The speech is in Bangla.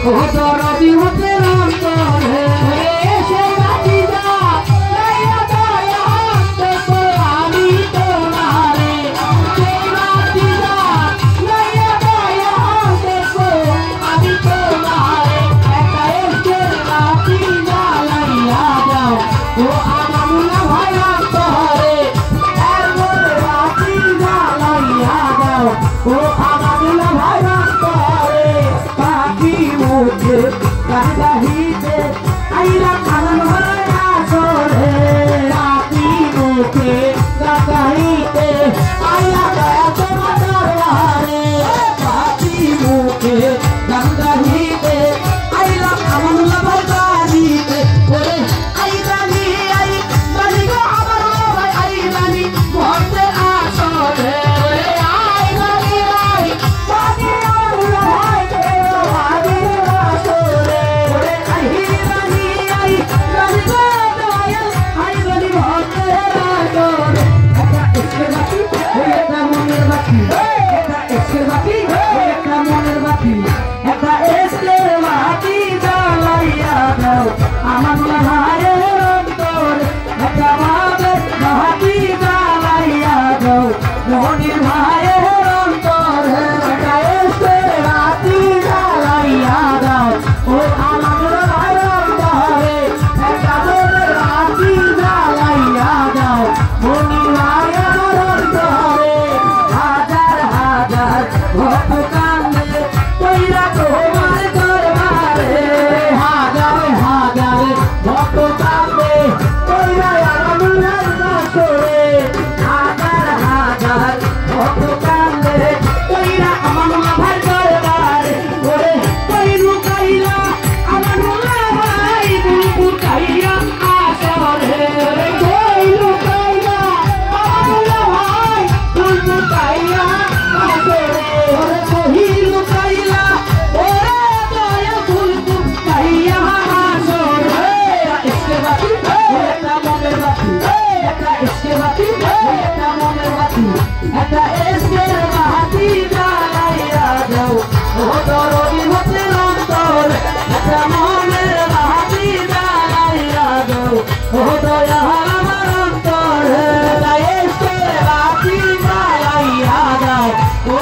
ও দরদি হতে অন্তরে সে বাতি যা লাইয়া দয়া দেখো আমি তোমারে সে বাতি যা লাইয়া দয়া দেখো আমি তোমারে একা এসে বাতি যা লাইয়া যাও ও আমানুল্লাহ ভাই অন্তরে এর বাতি যা লাইয়া যাও ও আমানুল্লাহ ভাই অন্তরে পাখি মুখে গাহিতে আইরা কারণ হয় আসরে পাখি মুখে গাহিতে আইরা দয়া তোমার দরবারে পাখি মুখে গাহিতে আইরা আমানুল্লাহ ভাই গাহিতে ওরে আইরানি আই বানি গো আমার ভাই আইরানি ঘরতে আসরে আইরানি আই বানি আমানুল্লাহ ভাই বানি আসরে ওরে আইরানি আই বানি গো দয়াল আইরানি ঘরতে আসরে এটা মনের বাতি এটা এসের বাতি এটা মনের বাতি এটা এসের বাতি জ্বালাইয়া দাও আমানুল্লাহ ভাইয়ের অন্তরে এটা বাবের বাতি জ্বালাইয়া দাও মনির ভাইয়ের অন্তরে এটা এসের বাতি জ্বালাইয়া দাও ও আমানুল্লাহ ভাইয়ের অন্তরে এটা মনের বাতি জ্বালাইয়া দাও মনির ভাইয়ের অন্তরে হাজার হাজার ভক্ত কান্দে কইরা তোমার দরবারে হাজার হাজার ভক্ত কান্দে কইরা আমানুল্লাহর আসরে হাজার হাজার ভক্ত কান্দে কইরা আমানুল্লাহ ভাই দরবারে ওরে কই লুকাইলা আমানুল্লাহ ভাই লুকাইয়া আসরে কই লুকাইলা আমানুল্লাহ ভাই লুকাইয়া আসরে ওরে কই লুকাইলা ওরে দয়া লুকাইয়া আসরে ইসকে বাতি এটা মনের বাতি এটা ইসকে বাতি এটা মনের বাতি এটা ইসকে বাতি জ্বালাইয়া দাও ও দরদি হতে অন্তরে এটা মনের বাতি জ্বালাইয়া দাও ও দয়াল আমার অন্তরে এটা ইসকে বাতি জ্বালাইয়া দাও ও